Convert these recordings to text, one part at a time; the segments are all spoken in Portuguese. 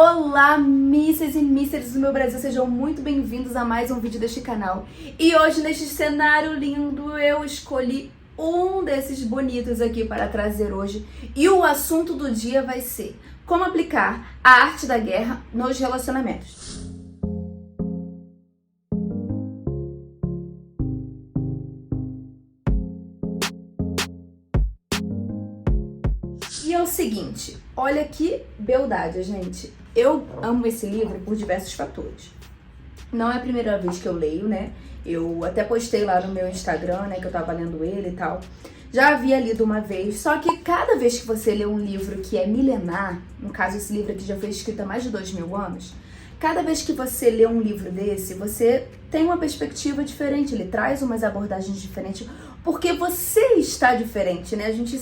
Olá, misses e misters do meu Brasil, sejam muito bem-vindos a mais um vídeo deste canal. E hoje, neste cenário lindo, eu escolhi um desses bonitos aqui para trazer hoje. E o assunto do dia vai ser como aplicar a arte da guerra nos relacionamentos. E é o seguinte, olha que beldade, gente. Eu amo esse livro por diversos fatores. Não é a primeira vez que eu leio, né? Eu até postei lá no meu Instagram, né, que eu tava lendo ele e tal. Já havia lido uma vez, só que cada vez que você lê um livro que é milenar, no caso esse livro aqui já foi escrito há mais de 2000 anos, cada vez que você lê um livro desse, você tem uma perspectiva diferente, ele traz umas abordagens diferentes, porque você está diferente, né? A gente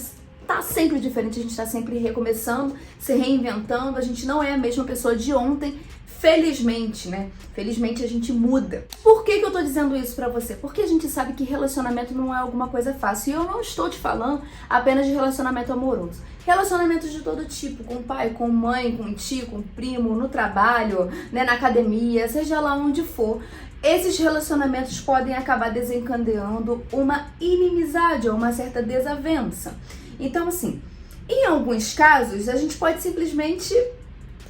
tá sempre diferente, a gente tá sempre recomeçando, se reinventando, a gente não é a mesma pessoa de ontem, felizmente, né? Felizmente a gente muda. Por que eu tô dizendo isso pra você? Porque a gente sabe que relacionamento não é alguma coisa fácil, e eu não estou te falando apenas de relacionamento amoroso. Relacionamentos de todo tipo, com pai, com mãe, com tio, com primo, no trabalho, né, na academia, seja lá onde for. Esses relacionamentos podem acabar desencadeando uma inimizade ou uma certa desavença. Então, assim, em alguns casos, a gente pode simplesmente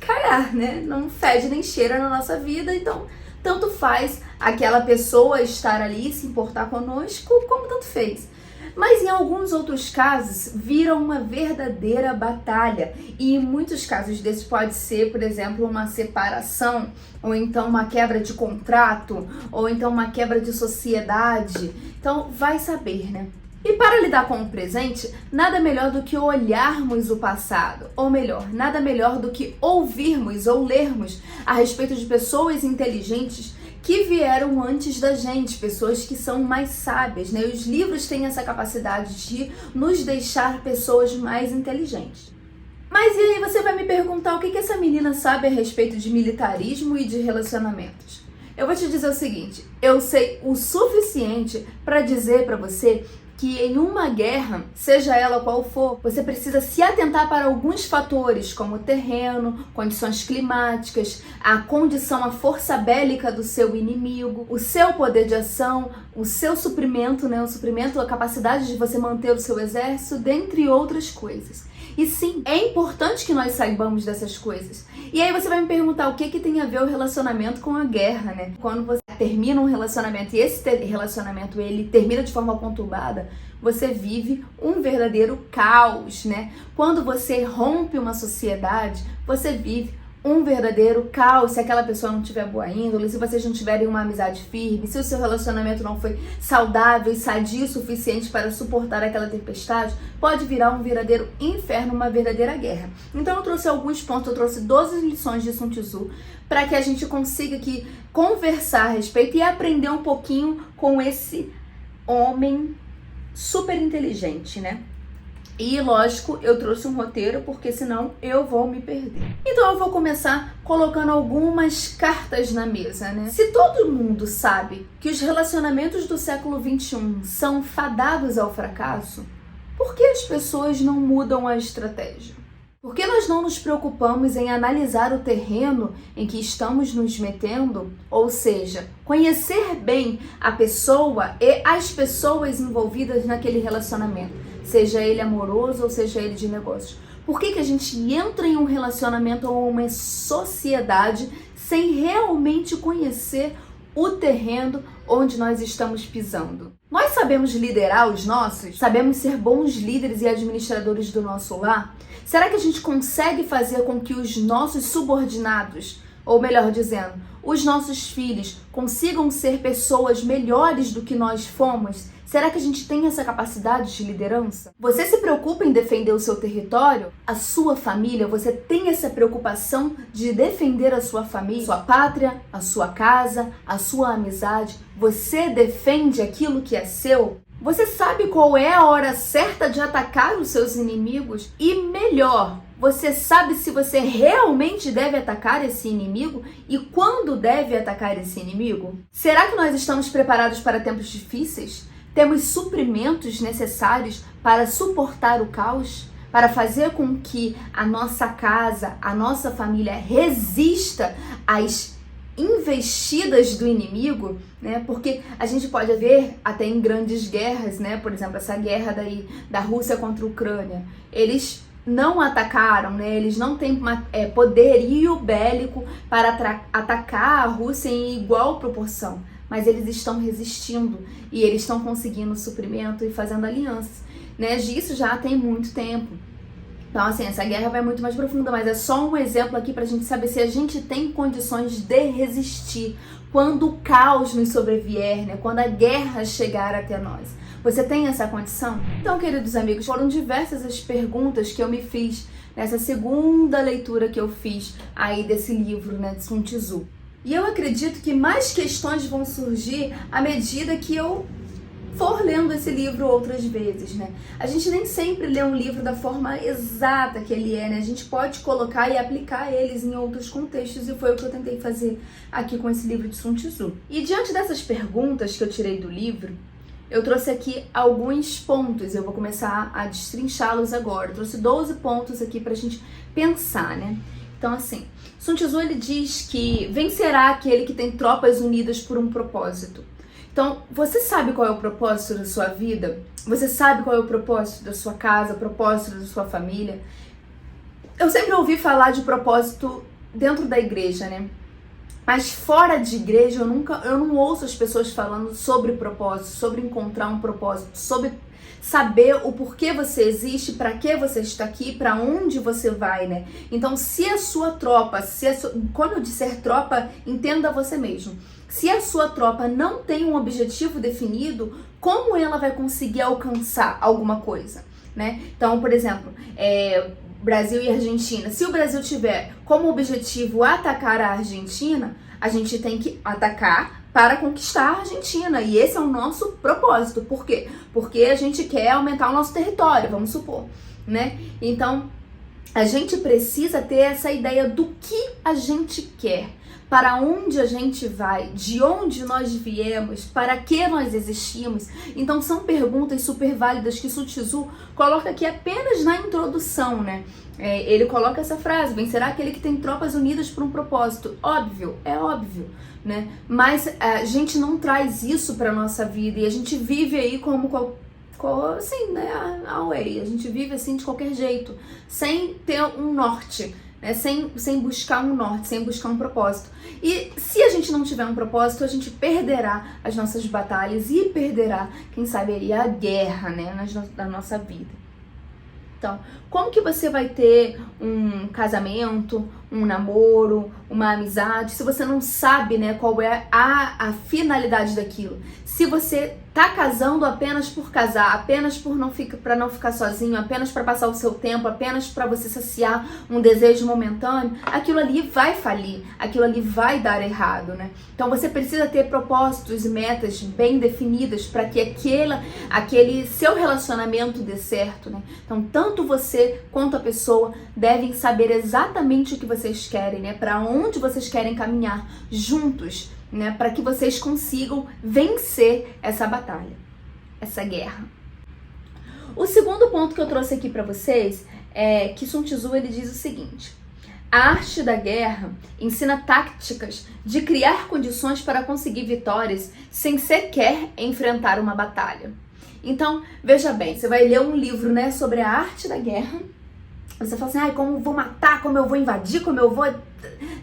cagar, né? Não fede nem cheira na nossa vida, então tanto faz aquela pessoa estar ali e se importar conosco, como tanto fez. Mas em alguns outros casos, vira uma verdadeira batalha. E em muitos casos desses pode ser, por exemplo, uma separação, ou então uma quebra de contrato, ou então uma quebra de sociedade. Então, vai saber, né? E para lidar com o presente, nada melhor do que olharmos o passado, ou melhor, nada melhor do que ouvirmos ou lermos a respeito de pessoas inteligentes que vieram antes da gente, pessoas que são mais sábias, né? Os livros têm essa capacidade de nos deixar pessoas mais inteligentes. Mas e aí você vai me perguntar o que essa menina sabe a respeito de militarismo e de relacionamentos? Eu vou te dizer o seguinte, eu sei o suficiente para dizer para você que em uma guerra, seja ela qual for, você precisa se atentar para alguns fatores, como o terreno, condições climáticas, a condição, a força bélica do seu inimigo, o seu poder de ação, o seu suprimento, né, o suprimento, a capacidade de você manter o seu exército, dentre outras coisas. E sim, é importante que nós saibamos dessas coisas. E aí você vai me perguntar o que tem a ver o relacionamento com a guerra, né? Quando você termina um relacionamento e esse relacionamento ele termina de forma conturbada, você vive um verdadeiro caos, né? Quando você rompe uma sociedade, você vive um verdadeiro caos, se aquela pessoa não tiver boa índole, se vocês não tiverem uma amizade firme, se o seu relacionamento não foi saudável e sadio o suficiente para suportar aquela tempestade, pode virar um verdadeiro inferno, uma verdadeira guerra. Então eu trouxe alguns pontos, eu trouxe 12 lições de Sun Tzu para que a gente consiga aqui conversar a respeito e aprender um pouquinho com esse homem super inteligente, né? E, lógico, eu trouxe um roteiro, porque senão eu vou me perder. Então eu vou começar colocando algumas cartas na mesa, né? Se todo mundo sabe que os relacionamentos do século XXI são fadados ao fracasso, por que as pessoas não mudam a estratégia? Por que nós não nos preocupamos em analisar o terreno em que estamos nos metendo? Ou seja, conhecer bem a pessoa e as pessoas envolvidas naquele relacionamento, seja ele amoroso ou seja ele de negócios. Por que a gente entra em um relacionamento ou uma sociedade sem realmente conhecer o terreno onde nós estamos pisando? Nós sabemos liderar os nossos? Sabemos ser bons líderes e administradores do nosso lar? Será que a gente consegue fazer com que os nossos subordinados, ou melhor dizendo, os nossos filhos, consigam ser pessoas melhores do que nós fomos? Será que a gente tem essa capacidade de liderança? Você se preocupa em defender o seu território? A sua família? Você tem essa preocupação de defender a sua família, sua pátria, a sua casa, a sua amizade? Você defende aquilo que é seu? Você sabe qual é a hora certa de atacar os seus inimigos? E melhor, você sabe se você realmente deve atacar esse inimigo e quando deve atacar esse inimigo? Será que nós estamos preparados para tempos difíceis? Temos suprimentos necessários para suportar o caos? para fazer com que a nossa casa, a nossa família resista às investidas do inimigo, né? Porque a gente pode ver até em grandes guerras, né? Por exemplo, essa guerra da Rússia contra a Ucrânia. Eles não atacaram, né? Eles não têm poderio bélico para atacar a Rússia em igual proporção, mas eles estão resistindo e eles estão conseguindo suprimento e fazendo alianças, né? Isso já tem muito tempo. Então, assim, essa guerra vai muito mais profunda, mas é só um exemplo aqui pra gente saber se a gente tem condições de resistir quando o caos nos sobrevier, né? Quando a guerra chegar até nós. Você tem essa condição? Então, queridos amigos, foram diversas as perguntas que eu me fiz nessa segunda leitura que eu fiz aí desse livro, né, de Sun Tzu. E eu acredito que mais questões vão surgir à medida que eu for lendo esse livro outras vezes, né? A gente nem sempre lê um livro da forma exata que ele é, né? A gente pode colocar e aplicar eles em outros contextos, e foi o que eu tentei fazer aqui com esse livro de Sun Tzu. E diante dessas perguntas que eu tirei do livro, eu trouxe aqui alguns pontos, eu vou começar a destrinchá-los agora. Eu trouxe 12 pontos aqui pra gente pensar, né? Então, assim, Sun Tzu, ele diz que vencerá aquele que tem tropas unidas por um propósito. Então, você sabe qual é o propósito da sua vida? Você sabe qual é o propósito da sua casa, o propósito da sua família? Eu sempre ouvi falar de propósito dentro da igreja, né? Mas fora de igreja, eu não ouço as pessoas falando sobre propósito, sobre encontrar um propósito, sobre saber o porquê você existe, para que você está aqui, para onde você vai, né? Então, se a sua tropa, quando eu disser tropa, entenda você mesmo. Se a sua tropa não tem um objetivo definido, como ela vai conseguir alcançar alguma coisa, né? Então, por exemplo, Brasil e Argentina. Se o Brasil tiver como objetivo atacar a Argentina, a gente tem que atacar para conquistar a Argentina. E esse é o nosso propósito. Por quê? Porque a gente quer aumentar o nosso território, vamos supor, né? Então, a gente precisa ter essa ideia do que a gente quer, para onde a gente vai, de onde nós viemos, para que nós existimos. Então são perguntas super válidas que Sun Tzu coloca aqui apenas na introdução, né? Ele coloca essa frase: vencerá aquele que tem tropas unidas por um propósito. Óbvio, é óbvio, né? Mas a gente não traz isso para nossa vida e a gente vive aí como assim, né? A gente vive assim de qualquer jeito, sem ter um norte, né? Sem buscar um norte, sem buscar um propósito. E se a gente não tiver um propósito, a gente perderá as nossas batalhas e perderá, quem sabe, aí a guerra, né, na nossa vida. Então, como que você vai ter um casamento, um namoro, uma amizade, se você não sabe, né, qual é a finalidade daquilo? Se você tá casando apenas por casar, apenas para não ficar sozinho, apenas para passar o seu tempo, apenas para você saciar um desejo momentâneo, aquilo ali vai falir, aquilo ali vai dar errado, né? Então você precisa ter propósitos e metas bem definidas para que aquele seu relacionamento dê certo, né? Então tanto você quanto a pessoa devem saber exatamente o que vocês querem, né? Para onde vocês querem caminhar juntos, né, para que vocês consigam vencer essa batalha, essa guerra. O segundo ponto que eu trouxe aqui para vocês é que Sun Tzu, ele diz o seguinte: a arte da guerra ensina táticas de criar condições para conseguir vitórias sem sequer enfrentar uma batalha. Então, veja bem, você vai ler um livro, né, sobre a arte da guerra. Você fala assim: como eu vou matar, como eu vou invadir, como eu vou...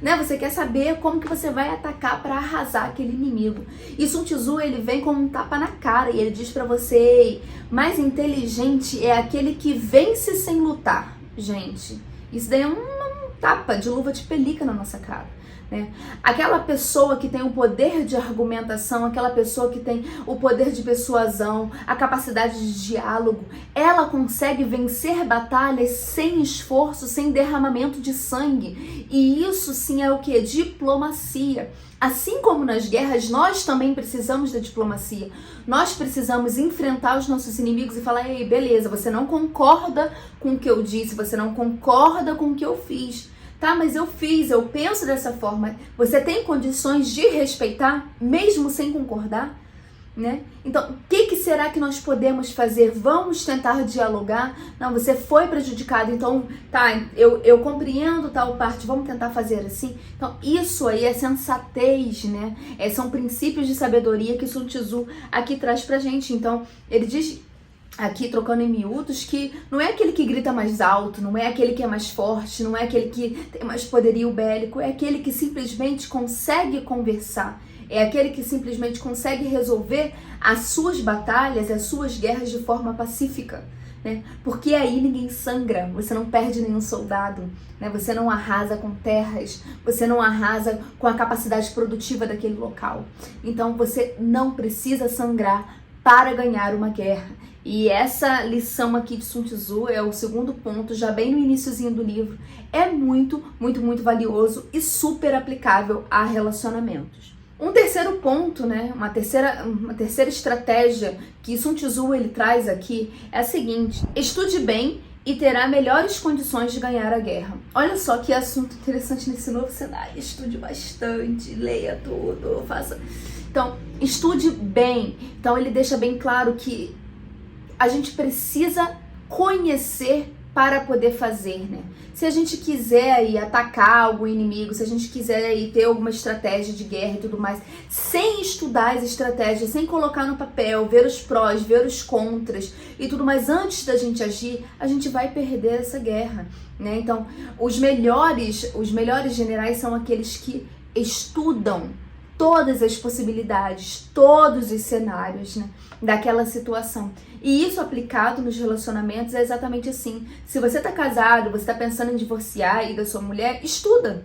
Né? Você quer saber como que você vai atacar para arrasar aquele inimigo. E Sun Tzu, ele vem com um tapa na cara e ele diz para você: mais inteligente é aquele que vence sem lutar. Gente, isso daí é um tapa de luva de pelica na nossa cara, né? Aquela pessoa que tem o poder de argumentação, aquela pessoa que tem o poder de persuasão, a capacidade de diálogo, ela consegue vencer batalhas sem esforço, sem derramamento de sangue. E isso sim é o que? Diplomacia. Assim como nas guerras, nós também precisamos da diplomacia. Nós precisamos enfrentar os nossos inimigos e falar: ei, beleza, você não concorda com o que eu disse, você não concorda com o que eu fiz. Tá, mas eu penso dessa forma. Você tem condições de respeitar, mesmo sem concordar, né? Então, o que será que nós podemos fazer? Vamos tentar dialogar? Não, você foi prejudicado, então tá, eu compreendo tal parte, vamos tentar fazer assim? Então isso aí é sensatez, né? São princípios de sabedoria que Sun Tzu aqui traz pra gente. Então ele diz aqui, trocando em miúdos, que não é aquele que grita mais alto, não é aquele que é mais forte, não é aquele que tem mais poderio bélico, é aquele que simplesmente consegue conversar, é aquele que simplesmente consegue resolver as suas batalhas, as suas guerras de forma pacífica, né? Porque aí ninguém sangra, você não perde nenhum soldado, né? Você não arrasa com terras, você não arrasa com a capacidade produtiva daquele local. Então você não precisa sangrar para ganhar uma guerra. E essa lição aqui de Sun Tzu é o segundo ponto, já bem no iniciozinho do livro. É muito, muito, muito valioso e super aplicável a relacionamentos. Um terceiro ponto, né, uma terceira estratégia que Sun Tzu ele traz aqui é a seguinte: estude bem e terá melhores condições de ganhar a guerra. Olha só que assunto interessante nesse novo cenário. Estude bastante, leia tudo, faça... Então, estude bem. Então ele deixa bem claro que a gente precisa conhecer para poder fazer, né? Se a gente quiser aí atacar algum inimigo, se a gente quiser aí ter alguma estratégia de guerra e tudo mais, sem estudar as estratégias, sem colocar no papel, ver os prós, ver os contras e tudo mais antes da gente agir, a gente vai perder essa guerra, né? Então, os melhores generais são aqueles que estudam todas as possibilidades, todos os cenários, né, daquela situação. E isso aplicado nos relacionamentos é exatamente assim. Se você tá casado, você tá pensando em divorciar aí da sua mulher, estuda.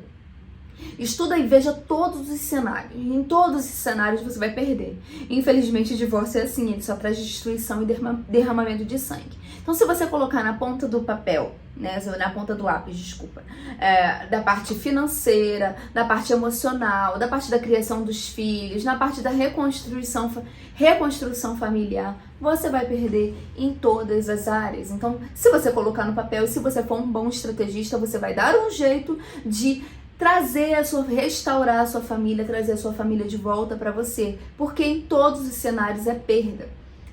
Estuda e veja todos os cenários. Em todos os cenários você vai perder. Infelizmente o divórcio é assim, ele só traz destruição e derramamento de sangue. Então se você colocar na ponta do papel, né, na ponta do lápis, desculpa, da parte financeira, da parte emocional, da parte da criação dos filhos, na parte da reconstrução familiar, você vai perder em todas as áreas. Então, se você colocar no papel, se você for um bom estrategista, você vai dar um jeito de restaurar a sua família, trazer a sua família de volta para você, porque em todos os cenários é perda.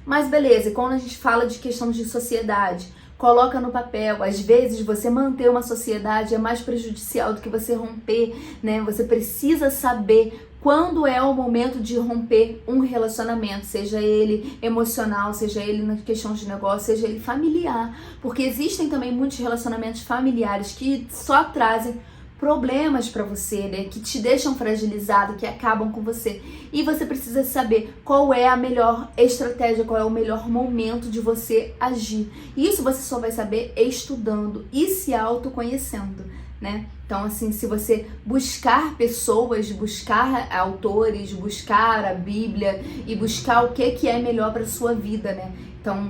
Mas beleza, e quando a gente fala de questão de sociedade, coloca no papel. Às vezes você manter uma sociedade é mais prejudicial do que você romper, né? Você precisa saber quando é o momento de romper um relacionamento, seja ele emocional, seja ele na questão de negócio, seja ele familiar, porque existem também muitos relacionamentos familiares que só trazem problemas para você, né, que te deixam fragilizado, que acabam com você. E você precisa saber qual é a melhor estratégia, qual é o melhor momento de você agir. Isso você só vai saber estudando e se autoconhecendo, né? Então, assim, se você buscar pessoas, buscar autores, buscar a Bíblia e buscar o que é melhor para sua vida, né? Então,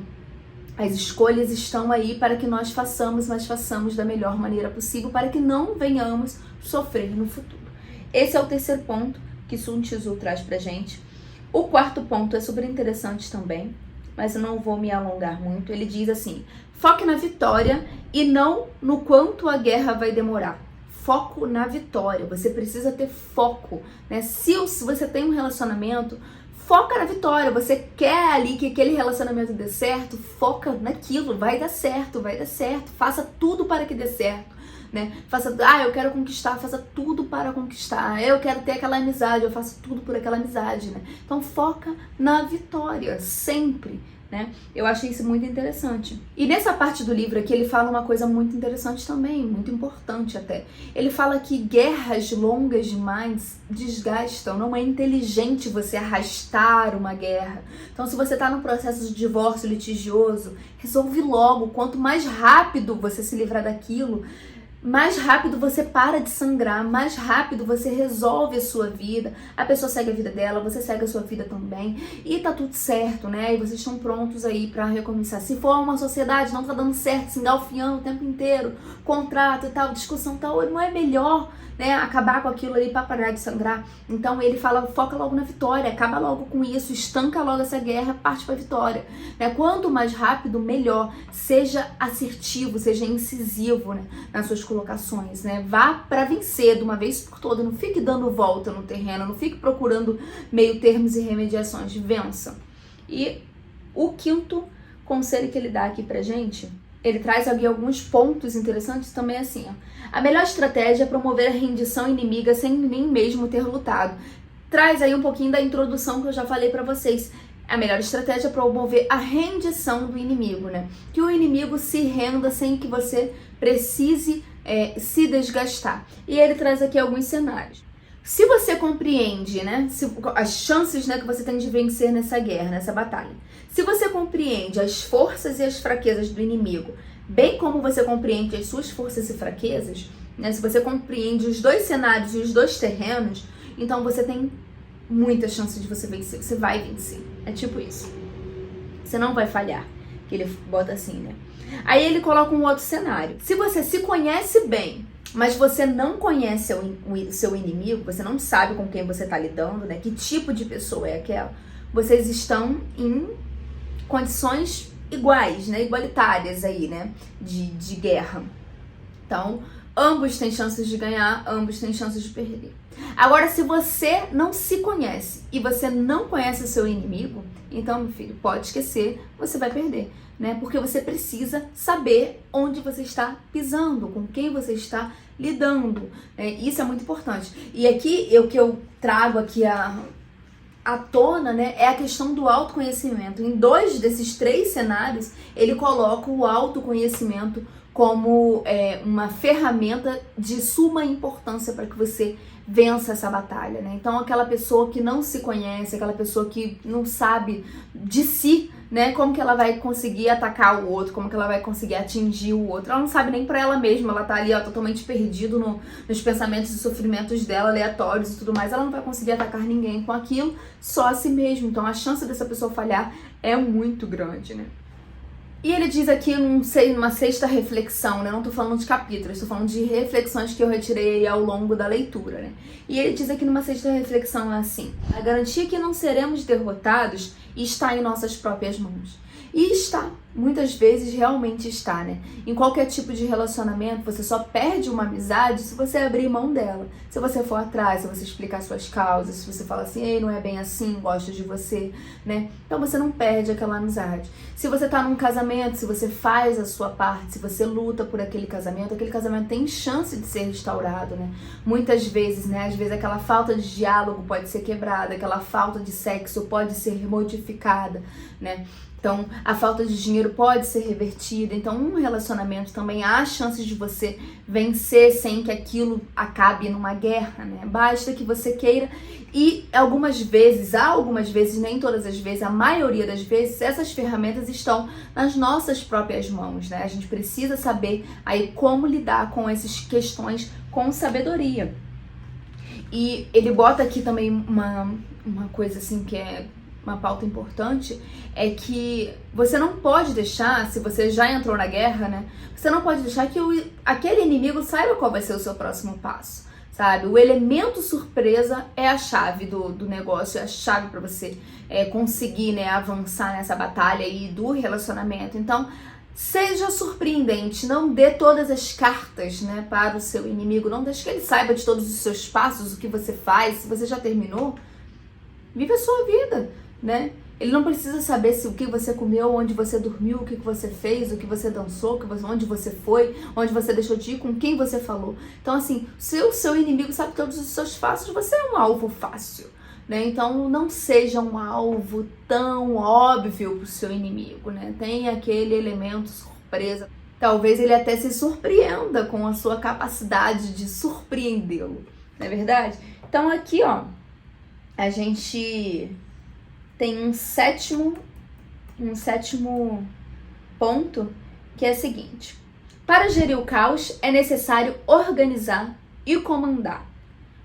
as escolhas estão aí para que nós façamos, mas façamos da melhor maneira possível para que não venhamos sofrer no futuro. Esse é o terceiro ponto que Sun Tzu traz pra gente. O quarto ponto é super interessante também, mas eu não vou me alongar muito. Ele diz assim: foque na vitória e não no quanto a guerra vai demorar. Foco na vitória. Você precisa ter foco, né? Se você tem um relacionamento, foca na vitória. Você quer ali que aquele relacionamento dê certo, foca naquilo, vai dar certo, faça tudo para que dê certo, né? Eu quero conquistar, faça tudo para conquistar. Eu quero ter aquela amizade, eu faço tudo por aquela amizade, né? Então foca na vitória, sempre, né? Eu achei isso muito interessante. E nessa parte do livro aqui ele fala uma coisa muito interessante também, muito importante até. Ele fala que guerras longas demais desgastam, não é inteligente você arrastar uma guerra. Então se você está no processo de divórcio litigioso, resolve logo. Quanto mais rápido você se livrar daquilo, mais rápido você para de sangrar, mais rápido você resolve a sua vida, a pessoa segue a vida dela, você segue a sua vida também, e tá tudo certo, né? E vocês estão prontos aí pra recomeçar. Se for uma sociedade, não tá dando certo, se engalfinhando o tempo inteiro, contrato e tal, discussão e tal, não é melhor, né, acabar com aquilo ali pra parar de sangrar? Então ele fala, foca logo na vitória, acaba logo com isso, estanca logo essa guerra, parte pra vitória, né? Quanto mais rápido, melhor. Seja assertivo, seja incisivo, né, nas suas colocações, né? Vá para vencer de uma vez por todas, não fique dando volta no terreno, não fique procurando meio termos e remediações, vença. E O quinto conselho que ele dá aqui pra gente, ele traz aqui alguns pontos interessantes também assim, ó. A melhor estratégia é promover a rendição inimiga sem nem mesmo ter lutado. Traz aí um pouquinho da introdução que eu já falei pra vocês. A melhor estratégia é promover a rendição do inimigo, né? Que o inimigo se renda sem que você precise se desgastar. E ele traz aqui alguns cenários. Se você compreende, né, as chances, né, que você tem de vencer nessa guerra, nessa batalha. Se você compreende as forças e as fraquezas do inimigo, bem como você compreende as suas forças e fraquezas, né, se você compreende os dois cenários e os dois terrenos, então você tem muita chance de você vencer. Você vai vencer. É tipo isso. Você não vai falhar. Que ele bota assim, né? Aí ele coloca um outro cenário. Se você se conhece bem, mas você não conhece o seu inimigo, você não sabe com quem você está lidando, né? Que tipo de pessoa é aquela? Vocês estão em condições iguais, né? Igualitárias aí, né? De guerra. Então, ambos têm chances de ganhar, ambos têm chances de perder. Agora, se você não se conhece e você não conhece o seu inimigo, então, meu filho, pode esquecer, você vai perder, né? Porque você precisa saber onde você está pisando, com quem você está lidando, né? Isso é muito importante. E aqui, o que eu trago aqui à tona, né, é a questão do autoconhecimento. Em 2 desses 3 cenários, ele coloca o autoconhecimento como uma ferramenta de suma importância para que você vença essa batalha, né? Então, aquela pessoa que não se conhece, aquela pessoa que não sabe de si, né? Como que ela vai conseguir atacar o outro, como que ela vai conseguir atingir o outro. Ela não sabe nem pra ela mesma, ela tá ali, ó, totalmente perdida nos pensamentos e sofrimentos dela, aleatórios e tudo mais. Ela não vai conseguir atacar ninguém com aquilo, só a si mesma. Então, a chance dessa pessoa falhar é muito grande, né? E ele diz aqui, numa 6ª reflexão, né? Não tô falando de capítulos, tô falando de reflexões que eu retirei ao longo da leitura, né? E ele diz aqui numa 6ª reflexão assim: a garantia que não seremos derrotados está em nossas próprias mãos. E está, muitas vezes realmente está, né? Em qualquer tipo de relacionamento, você só perde uma amizade se você abrir mão dela. Se você for atrás, se você explicar suas causas, se você fala assim, ei, não é bem assim, gosto de você, né? Então você não perde aquela amizade. Se você tá num casamento, se você faz a sua parte, se você luta por aquele casamento tem chance de ser restaurado, né? Muitas vezes, né? Às vezes aquela falta de diálogo pode ser quebrada, aquela falta de sexo pode ser modificada, né? Então, a falta de dinheiro pode ser revertida. Então, um relacionamento também há chances de você vencer sem que aquilo acabe numa guerra, né? Basta que você queira. E algumas vezes, nem todas as vezes, a maioria das vezes, essas ferramentas estão nas nossas próprias mãos, né? A gente precisa saber aí como lidar com essas questões com sabedoria. E ele bota aqui também uma coisa assim que é uma pauta importante, é que você não pode deixar, se você já entrou na guerra, né? Você não pode deixar que aquele inimigo saiba qual vai ser o seu próximo passo, sabe? O elemento surpresa é a chave do negócio, é a chave para você conseguir, né, avançar nessa batalha aí do relacionamento. Então, seja surpreendente, não dê todas as cartas, né, para o seu inimigo, não deixe que ele saiba de todos os seus passos, o que você faz, se você já terminou, vive a sua vida, né? Ele não precisa saber o que você comeu, onde você dormiu, o que você fez, o que você dançou, onde você foi, onde você deixou de ir, com quem você falou. Então, assim, se o seu inimigo sabe todos os seus passos, você é um alvo fácil, né? Então, não seja um alvo tão óbvio pro seu inimigo, né? Tem aquele elemento surpresa. Talvez ele até se surpreenda com a sua capacidade de surpreendê-lo, não é verdade? Então, aqui, ó, a gente tem um sétimo ponto, que é o seguinte: para gerir o caos é necessário organizar e comandar.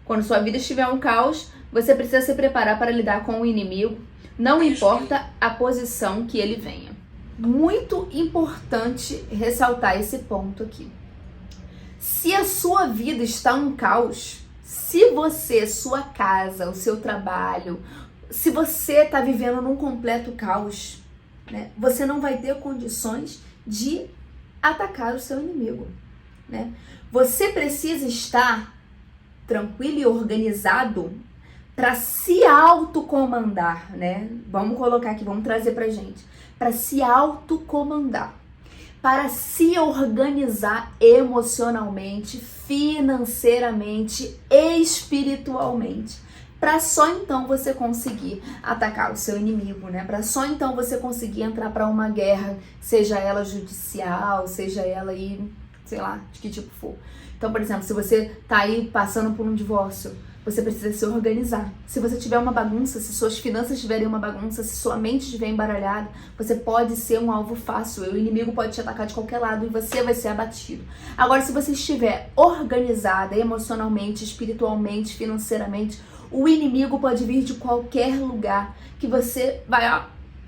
Quando sua vida estiver um caos, você precisa se preparar para lidar com o inimigo, não importa a posição que ele venha. Muito importante ressaltar esse ponto aqui. Se a sua vida está um caos, se você, sua casa, o seu trabalho, se você está vivendo num completo caos, né, você não vai ter condições de atacar o seu inimigo, né? Você precisa estar tranquilo e organizado para se autocomandar, né? Vamos colocar aqui, vamos trazer pra gente. Para se autocomandar, para se organizar emocionalmente, financeiramente, espiritualmente. Para só então você conseguir atacar o seu inimigo, né? Para só então você conseguir entrar para uma guerra, seja ela judicial, seja ela aí, sei lá, de que tipo for. Então, por exemplo, se você tá aí passando por um divórcio, você precisa se organizar. Se você tiver uma bagunça, se suas finanças tiverem uma bagunça, se sua mente estiver embaralhada, você pode ser um alvo fácil. O inimigo pode te atacar de qualquer lado e você vai ser abatido. Agora, se você estiver organizada emocionalmente, espiritualmente, financeiramente, o inimigo pode vir de qualquer lugar que você vai, ó,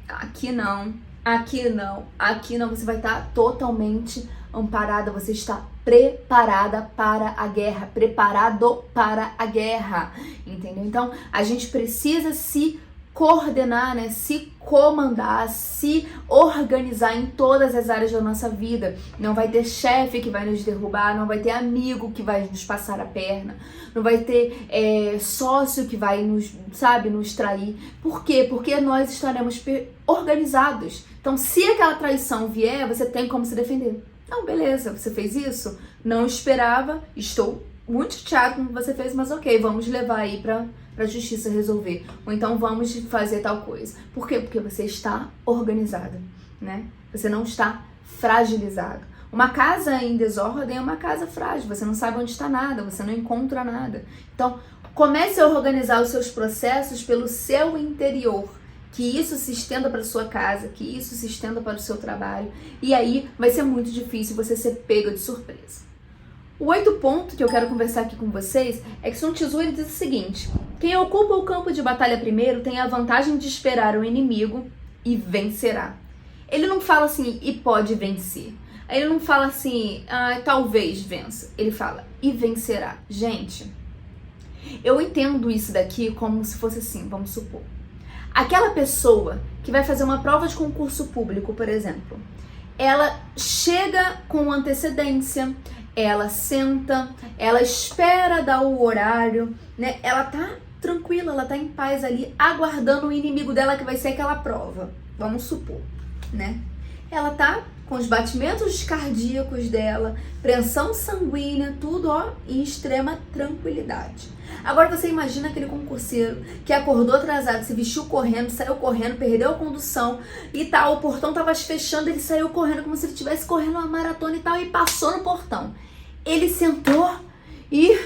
aqui não, aqui não, aqui não. Você vai estar totalmente amparada, você está preparada para a guerra, preparado para a guerra, entendeu? Então, a gente precisa se coordenar, né? Se comandar, se organizar em todas as áreas da nossa vida. Não vai ter chefe que vai nos derrubar, não vai ter amigo que vai nos passar a perna, não vai ter sócio que vai nos, sabe, nos trair. Por quê? Porque nós estaremos organizados. Então, se aquela traição vier, você tem como se defender. Não, beleza, você fez isso? Não esperava, estou muito chateado com o que você fez, mas ok, vamos levar aí pra justiça resolver. Ou então vamos fazer tal coisa. Por quê? Porque você está organizada, né? Você não está fragilizado. Uma casa em desordem é uma casa frágil, você não sabe onde está nada, você não encontra nada. Então, comece a organizar os seus processos pelo seu interior. Que isso se estenda para sua casa, que isso se estenda para o seu trabalho. E aí vai ser muito difícil você ser pego de surpresa. O 8º ponto que eu quero conversar aqui com vocês é que Sun Tzu ele diz o seguinte: quem ocupa o campo de batalha primeiro tem a vantagem de esperar o inimigo e vencerá. Ele não fala assim, e pode vencer. Ele não fala assim, talvez vença. Ele fala, e vencerá. Gente, eu entendo isso daqui como se fosse assim, vamos supor. Aquela pessoa que vai fazer uma prova de concurso público, por exemplo, ela chega com antecedência, ela senta, ela espera dar o horário, né? Ela tá tranquila, ela tá em paz ali, aguardando o inimigo dela que vai ser aquela prova, vamos supor, né? Ela tá com os batimentos cardíacos dela, pressão sanguínea, tudo, ó, em extrema tranquilidade. Agora você imagina aquele concurseiro que acordou atrasado, se vestiu correndo, saiu correndo, perdeu a condução e tal, o portão tava fechando, ele saiu correndo como se ele estivesse correndo uma maratona e tal, e passou no portão. Ele sentou e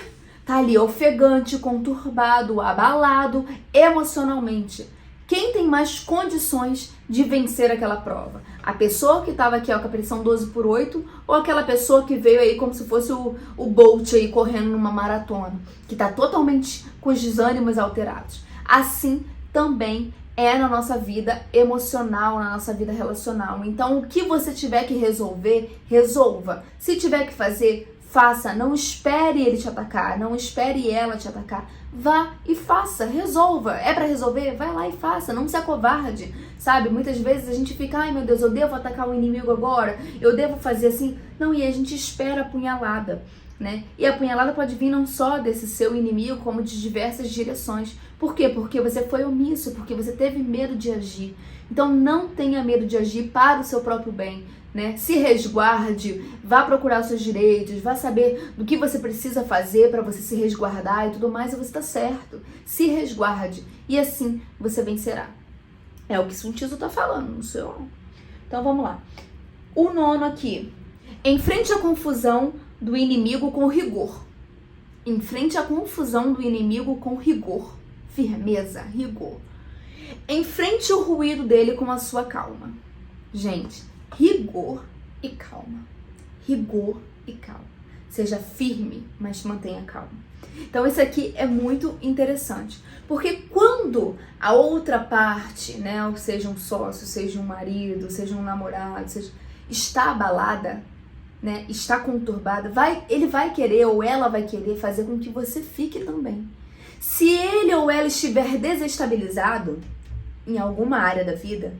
tá ali ofegante, conturbado, abalado emocionalmente. Quem tem mais condições de vencer aquela prova? A pessoa que estava aqui ó, com a pressão 12/8 ou aquela pessoa que veio aí como se fosse o Bolt aí correndo numa maratona, que está totalmente com os desânimos alterados? Assim também é na nossa vida emocional, na nossa vida relacional. Então, o que você tiver que resolver, resolva. Se tiver que fazer, faça. Não espere ele te atacar, não espere ela te atacar. Vá e faça, resolva. É pra resolver? Vai lá e faça, não se acovarde, sabe? Muitas vezes a gente fica, ai meu Deus, eu devo atacar o inimigo agora? Eu devo fazer assim? Não, e a gente espera a punhalada, né? E a punhalada pode vir não só desse seu inimigo, como de diversas direções. Por quê? Porque você foi omisso, porque você teve medo de agir. Então não tenha medo de agir para o seu próprio bem, né? Se resguarde, vá procurar os seus direitos, vá saber do que você precisa fazer para você se resguardar e tudo mais, e você está certo. Se resguarde e assim você vencerá. É o que Sun Tzu está falando no seu. Então vamos lá. O 9º aqui. Enfrente a confusão do inimigo com rigor. Enfrente a confusão do inimigo com rigor. Firmeza, rigor. Enfrente o ruído dele com a sua calma. Gente, rigor e calma. Rigor e calma. Seja firme, mas mantenha calma. Então isso aqui é muito interessante, porque quando a outra parte, né, ou seja um sócio, seja um marido, seja um namorado, está abalada, né, está conturbada, ele vai querer ou ela vai querer fazer com que você fique também. Se ele ou ela estiver desestabilizado em alguma área da vida,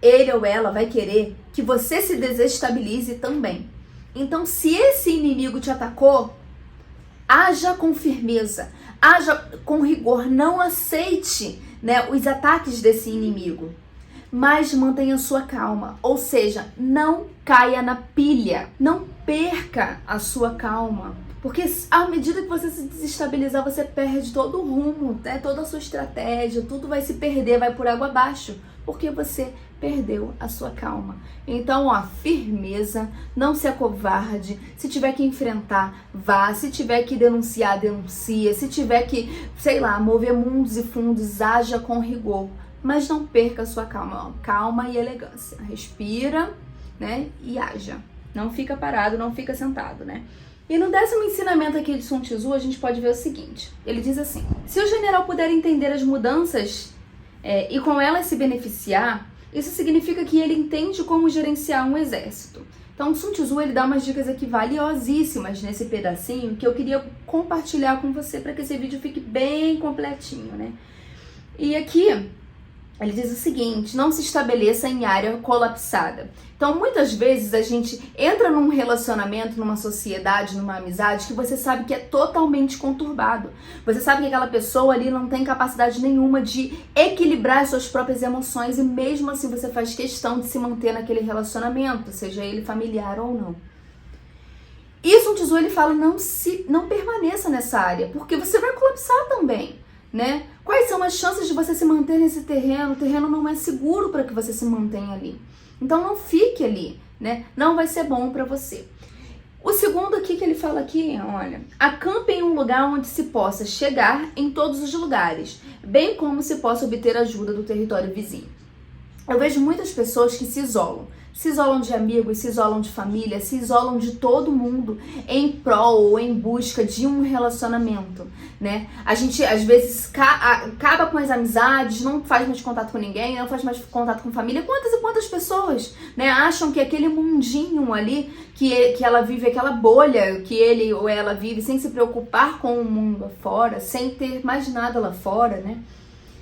ele ou ela vai querer que você se desestabilize também. Então, se esse inimigo te atacou, haja com firmeza, haja com rigor, não aceite, né, os ataques desse inimigo, mas mantenha sua calma, ou seja, não caia na pilha, não perca a sua calma, porque à medida que você se desestabilizar, você perde todo o rumo, né, toda a sua estratégia, tudo vai se perder, vai por água abaixo, porque você perdeu a sua calma. Então, ó, firmeza, não se acovarde, se tiver que enfrentar, vá, se tiver que denunciar, denuncia, se tiver que, sei lá, mover mundos e fundos, haja com rigor, mas não perca a sua calma, ó, calma e elegância, respira, né, e haja, não fica parado, não fica sentado, né. E no 10º ensinamento aqui de Sun Tzu, a gente pode ver o seguinte, ele diz assim: se o general puder entender as mudanças e com elas se beneficiar, isso significa que ele entende como gerenciar um exército. Então, Sun Tzu, ele dá umas dicas aqui valiosíssimas nesse pedacinho que eu queria compartilhar com você para que esse vídeo fique bem completinho, né? E aqui ele diz o seguinte: não se estabeleça em área colapsada. Então, muitas vezes a gente entra num relacionamento, numa sociedade, numa amizade que você sabe que é totalmente conturbado. Você sabe que aquela pessoa ali não tem capacidade nenhuma de equilibrar as suas próprias emoções e mesmo assim você faz questão de se manter naquele relacionamento, seja ele familiar ou não. E Sun Tzu, ele fala, não permaneça nessa área, porque você vai colapsar também, né? Quais são as chances de você se manter nesse terreno? O terreno não é seguro para que você se mantenha ali. Então não fique ali, né? Não vai ser bom para você. O segundo aqui que ele fala aqui, olha, acampe em um lugar onde se possa chegar em todos os lugares, bem como se possa obter ajuda do território vizinho. Eu vejo muitas pessoas que se isolam de amigos, se isolam de família, se isolam de todo mundo em prol ou em busca de um relacionamento, né? A gente, às vezes, acaba com as amizades, não faz mais contato com ninguém, não faz mais contato com família. Quantas e quantas pessoas, né, acham que aquele mundinho ali, que ela vive, aquela bolha que ele ou ela vive, sem se preocupar com o mundo afora, sem ter mais nada lá fora, né?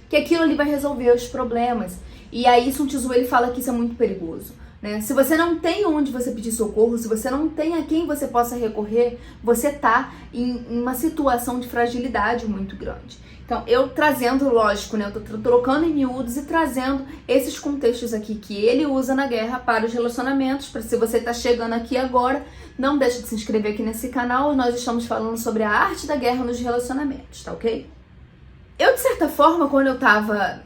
Que aquilo ali vai resolver os problemas. E aí Sun Tzu, ele fala que isso é muito perigoso, né? Se você não tem onde você pedir socorro, se você não tem a quem você possa recorrer, você tá em uma situação de fragilidade muito grande. Então, eu trazendo, lógico, né? Eu tô trocando em miúdos e trazendo esses contextos aqui que ele usa na guerra para os relacionamentos. Para se você tá chegando aqui agora, não deixe de se inscrever aqui nesse canal. Nós estamos falando sobre a arte da guerra nos relacionamentos, tá ok? Eu, de certa forma, quando eu tava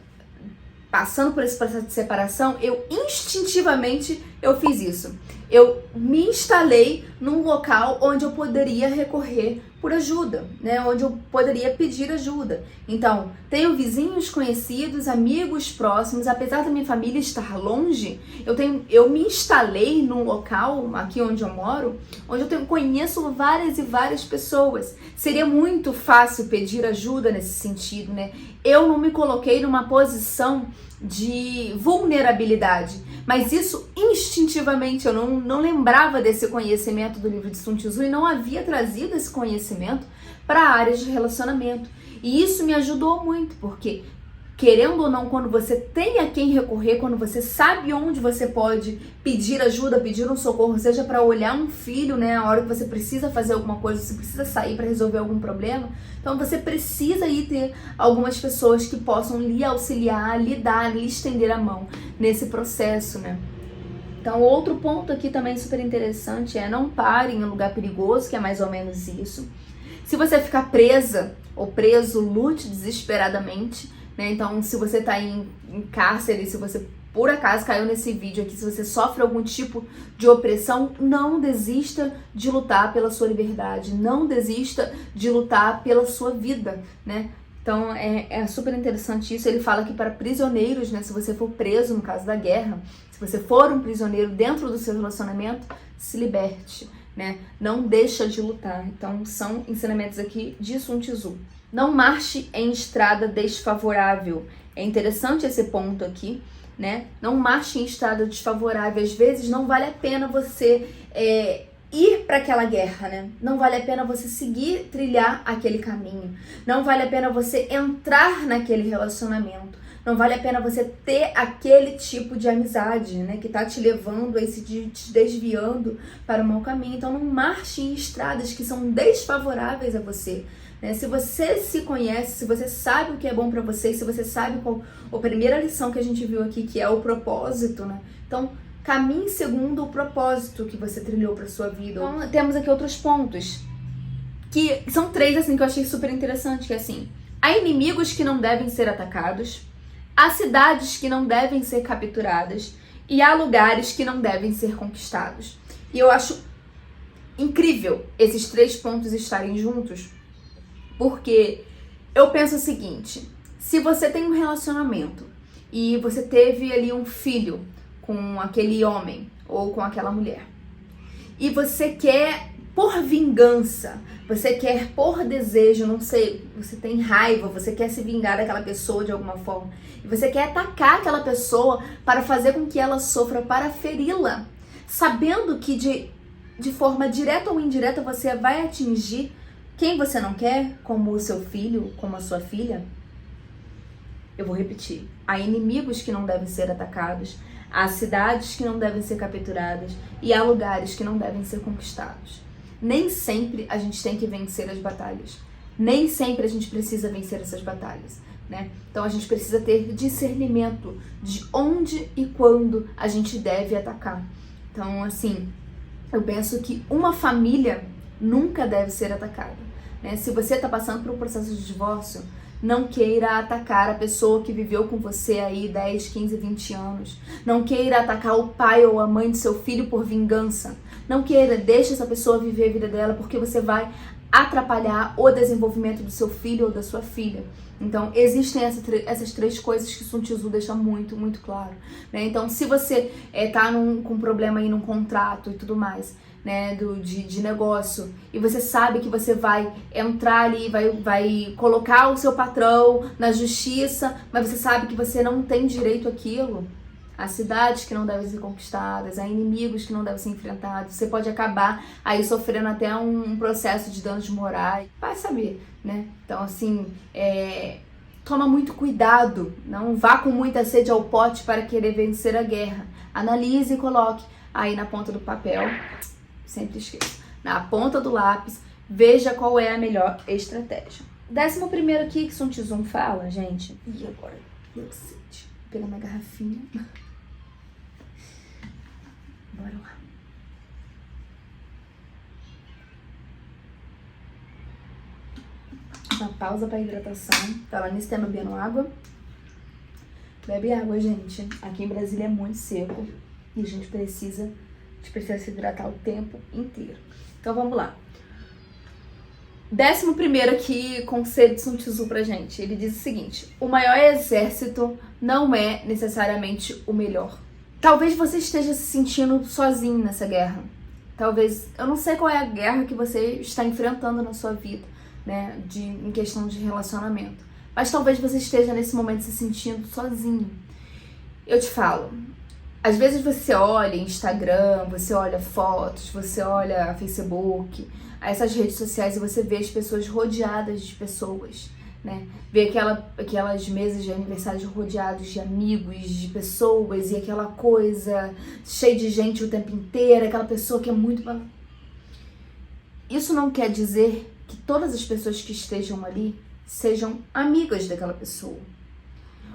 passando por esse processo de separação, eu instintivamente fiz isso. Eu me instalei num local onde eu poderia recorrer por ajuda, né? Onde eu poderia pedir ajuda. Então, tenho vizinhos conhecidos, amigos próximos, apesar da minha família estar longe, eu me instalei num local, aqui onde eu moro, onde eu conheço várias e várias pessoas. Seria muito fácil pedir ajuda nesse sentido, né? Eu não me coloquei numa posição de vulnerabilidade, mas isso instintivamente, eu não lembrava desse conhecimento do livro de Sun Tzu e não havia trazido esse conhecimento para áreas de relacionamento. E isso me ajudou muito, porque querendo ou não, quando você tem a quem recorrer, quando você sabe onde você pode pedir ajuda, pedir um socorro, seja para olhar um filho, né, a hora que você precisa fazer alguma coisa, você precisa sair para resolver algum problema, então você precisa aí ter algumas pessoas que possam lhe auxiliar, lhe dar, lhe estender a mão nesse processo, né. Então, outro ponto aqui também super interessante é não pare em um lugar perigoso, que é mais ou menos isso. Se você ficar presa ou preso, lute desesperadamente, né? Então, se você tá em cárcere, se você por acaso caiu nesse vídeo aqui, se você sofre algum tipo de opressão, não desista de lutar pela sua liberdade, não desista de lutar pela sua vida, né? Então, é super interessante isso. Ele fala que para prisioneiros, né? Se você for preso no caso da guerra, se você for um prisioneiro dentro do seu relacionamento, se liberte, né? Não deixa de lutar. Então, são ensinamentos aqui de Sun Tzu. Não marche em estrada desfavorável. É interessante esse ponto aqui, né? Não marche em estrada desfavorável. Às vezes não vale a pena você ir para aquela guerra, né? Não vale a pena você seguir, trilhar aquele caminho. Não vale a pena você entrar naquele relacionamento. Não vale a pena você ter aquele tipo de amizade, né? Que tá te levando, te desviando para o mau caminho. Então não marche em estradas que são desfavoráveis a você. né? Se você se conhece, se você sabe o que é bom pra você, se você sabe qual a primeira lição que a gente viu aqui, que é o propósito, né? Então, caminhe segundo o propósito que você trilhou pra sua vida. Então, temos aqui outros pontos, que são 3, assim, que eu achei super interessante, que é assim: há inimigos que não devem ser atacados, há cidades que não devem ser capturadas e há lugares que não devem ser conquistados. E eu acho incrível esses 3 pontos estarem juntos, porque eu penso o seguinte: se você tem um relacionamento e você teve ali um filho com aquele homem ou com aquela mulher, e você quer por vingança, você quer por desejo, não sei, você tem raiva, você quer se vingar daquela pessoa de alguma forma, e você quer atacar aquela pessoa para fazer com que ela sofra, para feri-la, sabendo que de forma direta ou indireta você vai atingir quem você não quer, como o seu filho, como a sua filha. Eu vou repetir: há inimigos que não devem ser atacados, há cidades que não devem ser capturadas e há lugares que não devem ser conquistados. Nem sempre a gente tem que vencer as batalhas. Nem sempre a gente precisa vencer essas batalhas, né? Então a gente precisa ter discernimento de onde e quando a gente deve atacar. Então, assim, eu penso que uma família nunca deve ser atacada, né? Se você está passando por um processo de divórcio, não queira atacar a pessoa que viveu com você aí 10, 15, 20 anos. Não queira atacar o pai ou a mãe do seu filho por vingança. Não queira, deixe essa pessoa viver a vida dela, porque você vai atrapalhar o desenvolvimento do seu filho ou da sua filha. Então, existem essas 3 coisas que Sun Tzu deixa muito, muito claro, né? Então, se você tá com um problema aí num contrato e tudo mais, né, de negócio, e você sabe que você vai entrar ali, vai colocar o seu patrão na justiça, mas você sabe que você não tem direito àquilo, há cidades que não devem ser conquistadas, há inimigos que não devem ser enfrentados, você pode acabar aí sofrendo até um processo de danos morais, vai saber, né? Então, assim, toma muito cuidado, não vá com muita sede ao pote para querer vencer a guerra. Analise e coloque aí na ponta do papel, sempre esqueça, na ponta do lápis, veja qual é a melhor estratégia. 11º aqui que Sun Tzu fala, gente. E agora? Eu sei. Vou pegar minha garrafinha. Bora lá. Uma pausa para hidratação. Falando nisso, tá bebendo água. Bebe água, gente. Aqui em Brasília é muito seco e a gente precisa se hidratar o tempo inteiro. Então vamos lá. 11º aqui, conselho de Sun Tzu pra gente. Ele diz o seguinte: o maior exército não é necessariamente o melhor. Talvez você esteja se sentindo sozinho nessa guerra. Talvez, eu não sei qual é a guerra que você está enfrentando na sua vida, né, em questão de relacionamento. Mas talvez você esteja nesse momento se sentindo sozinho. Eu te falo, às vezes você olha Instagram, você olha fotos, você olha Facebook, essas redes sociais, e você vê as pessoas rodeadas de pessoas, né? Vê aquelas mesas de aniversário rodeados de amigos, de pessoas, e aquela coisa cheia de gente o tempo inteiro, aquela pessoa que é muito... Isso não quer dizer que todas as pessoas que estejam ali sejam amigas daquela pessoa.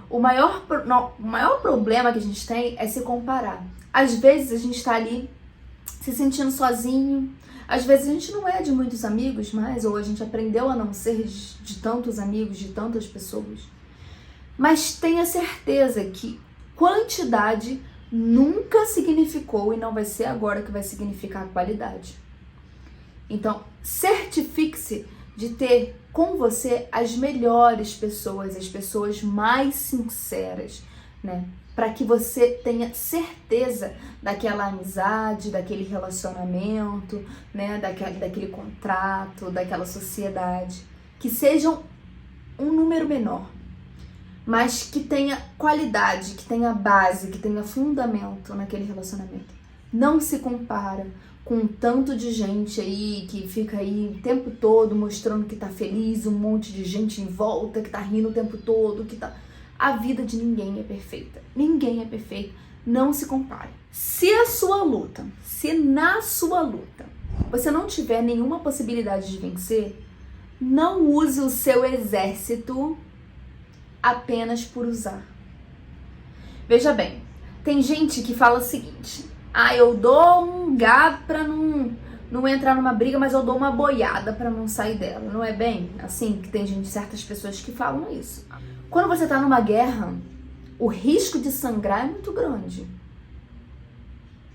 O maior problema que a gente tem é se comparar. Às vezes a gente está ali se sentindo sozinho, às vezes a gente não é de muitos amigos mais, ou a gente aprendeu a não ser de tantos amigos, de tantas pessoas. Mas tenha certeza que quantidade nunca significou e não vai ser agora que vai significar qualidade. Então, certifique-se de ter com você as melhores pessoas, as pessoas mais sinceras, né? Para que você tenha certeza daquela amizade, daquele relacionamento, né? Daquele contrato, daquela sociedade. Que sejam um número menor, mas que tenha qualidade, que tenha base, que tenha fundamento naquele relacionamento. Não se compara com um tanto de gente aí que fica aí o tempo todo mostrando que tá feliz, um monte de gente em volta que tá rindo o tempo todo, que tá... A vida de ninguém é perfeita. Ninguém é perfeito. Não se compare. Se na sua luta você não tiver nenhuma possibilidade de vencer, Não use o seu exército apenas por usar. Veja bem, tem gente que fala o seguinte: eu dou um gado pra não entrar numa briga, mas eu dou uma boiada pra não sair dela. Não é bem assim que tem certas pessoas que falam isso. Quando você tá numa guerra, o risco de sangrar é muito grande.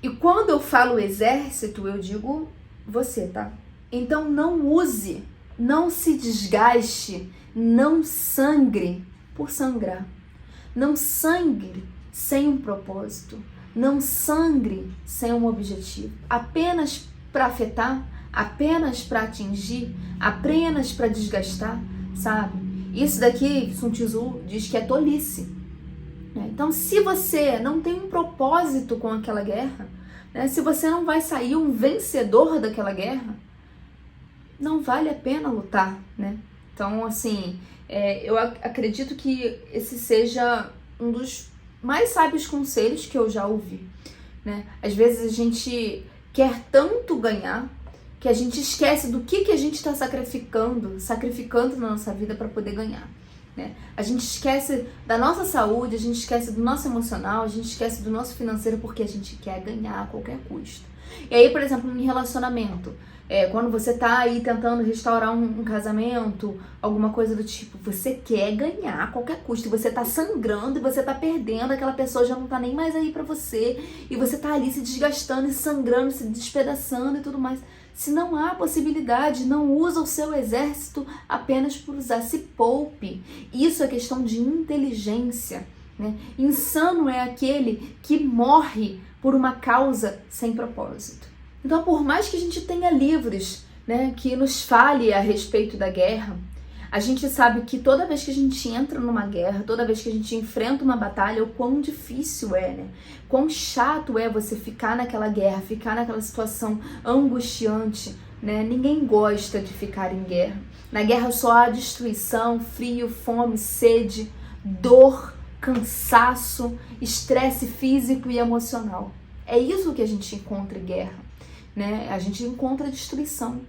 E quando eu falo exército, eu digo você, tá? Então não use, não se desgaste, não sangre por sangrar. Não sangre sem um propósito. Não sangre sem um objetivo. Apenas para afetar, apenas para atingir, apenas para desgastar, sabe? Isso daqui, Sun Tzu diz que é tolice. Então, se você não tem um propósito com aquela guerra, né, se você não vai sair um vencedor daquela guerra, não vale a pena lutar, né? Então, assim, eu acredito que esse seja um dos mais sábios conselhos que eu já ouvi, né? Às vezes a gente quer tanto ganhar que a gente esquece do que a gente está sacrificando na nossa vida para poder ganhar, né? A gente esquece da nossa saúde, a gente esquece do nosso emocional, a gente esquece do nosso financeiro porque a gente quer ganhar a qualquer custo. E aí, por exemplo, em relacionamento, quando você tá aí tentando restaurar um casamento, alguma coisa do tipo, você quer ganhar a qualquer custo, você tá sangrando e você tá perdendo, aquela pessoa já não tá nem mais aí pra você, e você tá ali se desgastando e sangrando, se despedaçando e tudo mais. Se não há possibilidade, não usa o seu exército apenas por usar, se poupe. Isso é questão de inteligência, né? Insano é aquele que morre por uma causa sem propósito. Então, por mais que a gente tenha livros, né, que nos fale a respeito da guerra, a gente sabe que toda vez que a gente entra numa guerra, toda vez que a gente enfrenta uma batalha, o quão difícil é, né? Quão chato é você ficar naquela guerra, ficar naquela situação angustiante, né? Ninguém gosta de ficar em guerra. Na guerra só há destruição, frio, fome, sede, dor, cansaço, estresse físico e emocional. É isso que a gente encontra em guerra, né? A gente encontra destruição.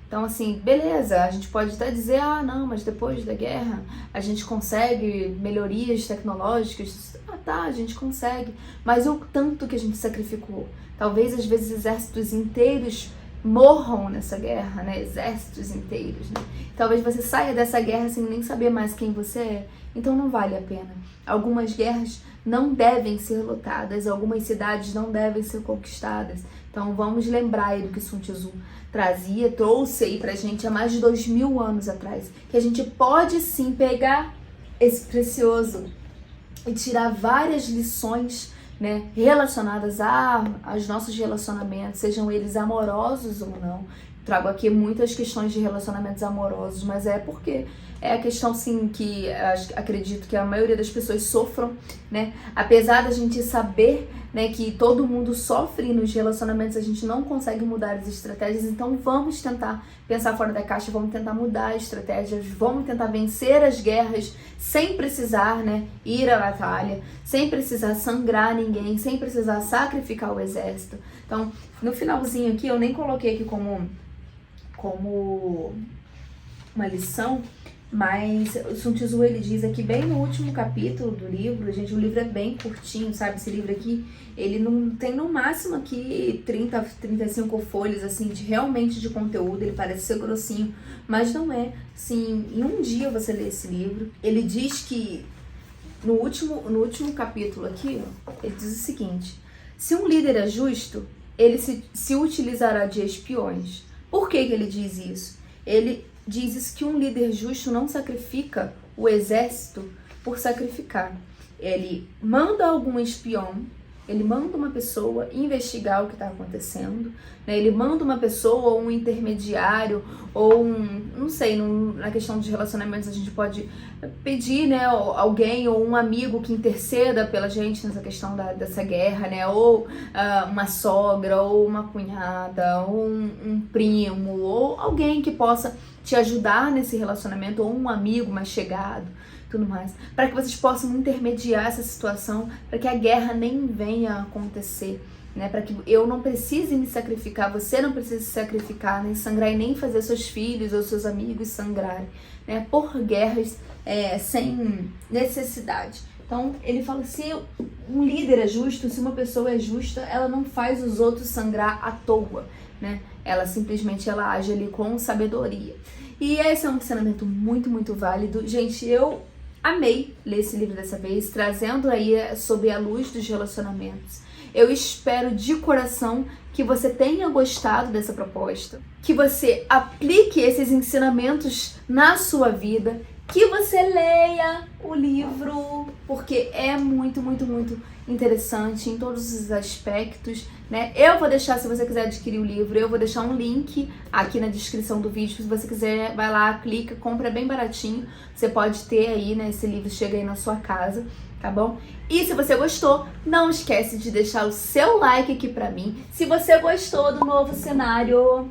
Então, assim, beleza, a gente pode até dizer, não, mas depois da guerra a gente consegue melhorias tecnológicas. Tá, a gente consegue, mas o tanto que a gente sacrificou. Talvez, às vezes, exércitos inteiros morram nessa guerra, né? Exércitos inteiros, né? Talvez você saia dessa guerra sem nem saber mais quem você é. Então, não vale a pena. Algumas guerras não devem ser lutadas, algumas cidades não devem ser conquistadas. Então, vamos lembrar aí do que Sun Tzu trouxe aí pra gente há mais de 2000 anos atrás, que a gente pode sim pegar esse precioso e tirar várias lições, né, relacionadas aos nossos relacionamentos, sejam eles amorosos ou não. Trago aqui muitas questões de relacionamentos amorosos, mas é porque é a questão, sim, que acredito que a maioria das pessoas sofram, né? Apesar da gente saber, né, que todo mundo sofre nos relacionamentos, a gente não consegue mudar as estratégias, então vamos tentar pensar fora da caixa, vamos tentar mudar as estratégias, vamos tentar vencer as guerras sem precisar, né, ir à batalha, sem precisar sangrar ninguém, sem precisar sacrificar o exército. Então, no finalzinho aqui, eu nem coloquei aqui como uma lição, mas o Sun Tzu, ele diz aqui bem no último capítulo do livro, gente, o livro é bem curtinho, sabe, esse livro aqui, ele não tem no máximo aqui 30, 35 folhas, assim, realmente de conteúdo, ele parece ser grossinho, mas não é, assim, em um dia você lê esse livro. Ele diz que, no último capítulo aqui, ó, ele diz o seguinte: se um líder é justo, ele se utilizará de espiões. Por que ele diz isso? Ele diz que um líder justo não sacrifica o exército por sacrificar. Ele manda algum espião, ele manda uma pessoa investigar o que está acontecendo, né? Ele manda uma pessoa ou um intermediário ou não sei, na questão de relacionamentos a gente pode pedir, né, alguém ou um amigo que interceda pela gente nessa questão dessa guerra, né, ou uma sogra, ou uma cunhada, ou um primo, ou alguém que possa te ajudar nesse relacionamento, ou um amigo mais chegado, tudo mais, para que vocês possam intermediar essa situação, para que a guerra nem venha a acontecer, né? Para que eu não precise me sacrificar, você não precise se sacrificar, nem sangrar e nem fazer seus filhos ou seus amigos sangrarem, né? Por guerras sem necessidade. Então, ele fala, se um líder é justo, se uma pessoa é justa, ela não faz os outros sangrar à toa, né? Ela simplesmente age ali com sabedoria. E esse é um ensinamento muito, muito válido. Gente, eu amei ler esse livro dessa vez, trazendo aí sobre a luz dos relacionamentos. Eu espero de coração que você tenha gostado dessa proposta, que você aplique esses ensinamentos na sua vida, que você leia o livro, porque é muito, muito, muito interessante em todos os aspectos, né? Eu vou deixar, se você quiser adquirir o livro, eu vou deixar um link aqui na descrição do vídeo. Se você quiser, vai lá, clica, compra, é bem baratinho. Você pode ter aí, né? Esse livro chega aí na sua casa, tá bom? E se você gostou, não esquece de deixar o seu like aqui pra mim. Se você gostou do novo cenário,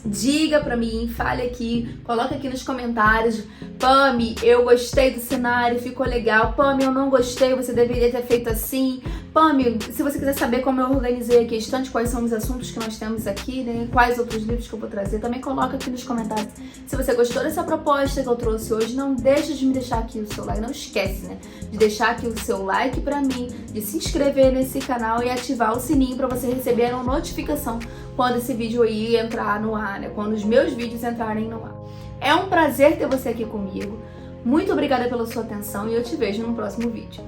diga pra mim, fale aqui, coloca aqui nos comentários. Pami, eu gostei do cenário, ficou legal. Pami, eu não gostei, você deveria ter feito assim. Pami, se você quiser saber como eu organizei aqui a estante, quais são os assuntos que nós temos aqui, né? Quais outros livros que eu vou trazer, também coloca aqui nos comentários. Se você gostou dessa proposta que eu trouxe hoje, não deixa de me deixar aqui o seu like, não esquece, né? De deixar aqui o seu like pra mim, de se inscrever nesse canal e ativar o sininho pra você receber uma notificação quando esse vídeo aí entrar no ar, né? Quando os meus vídeos entrarem no ar. É um prazer ter você aqui comigo. Muito obrigada pela sua atenção e eu te vejo no próximo vídeo.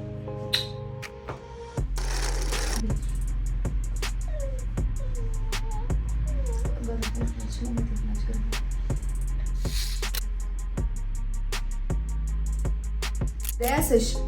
Dessas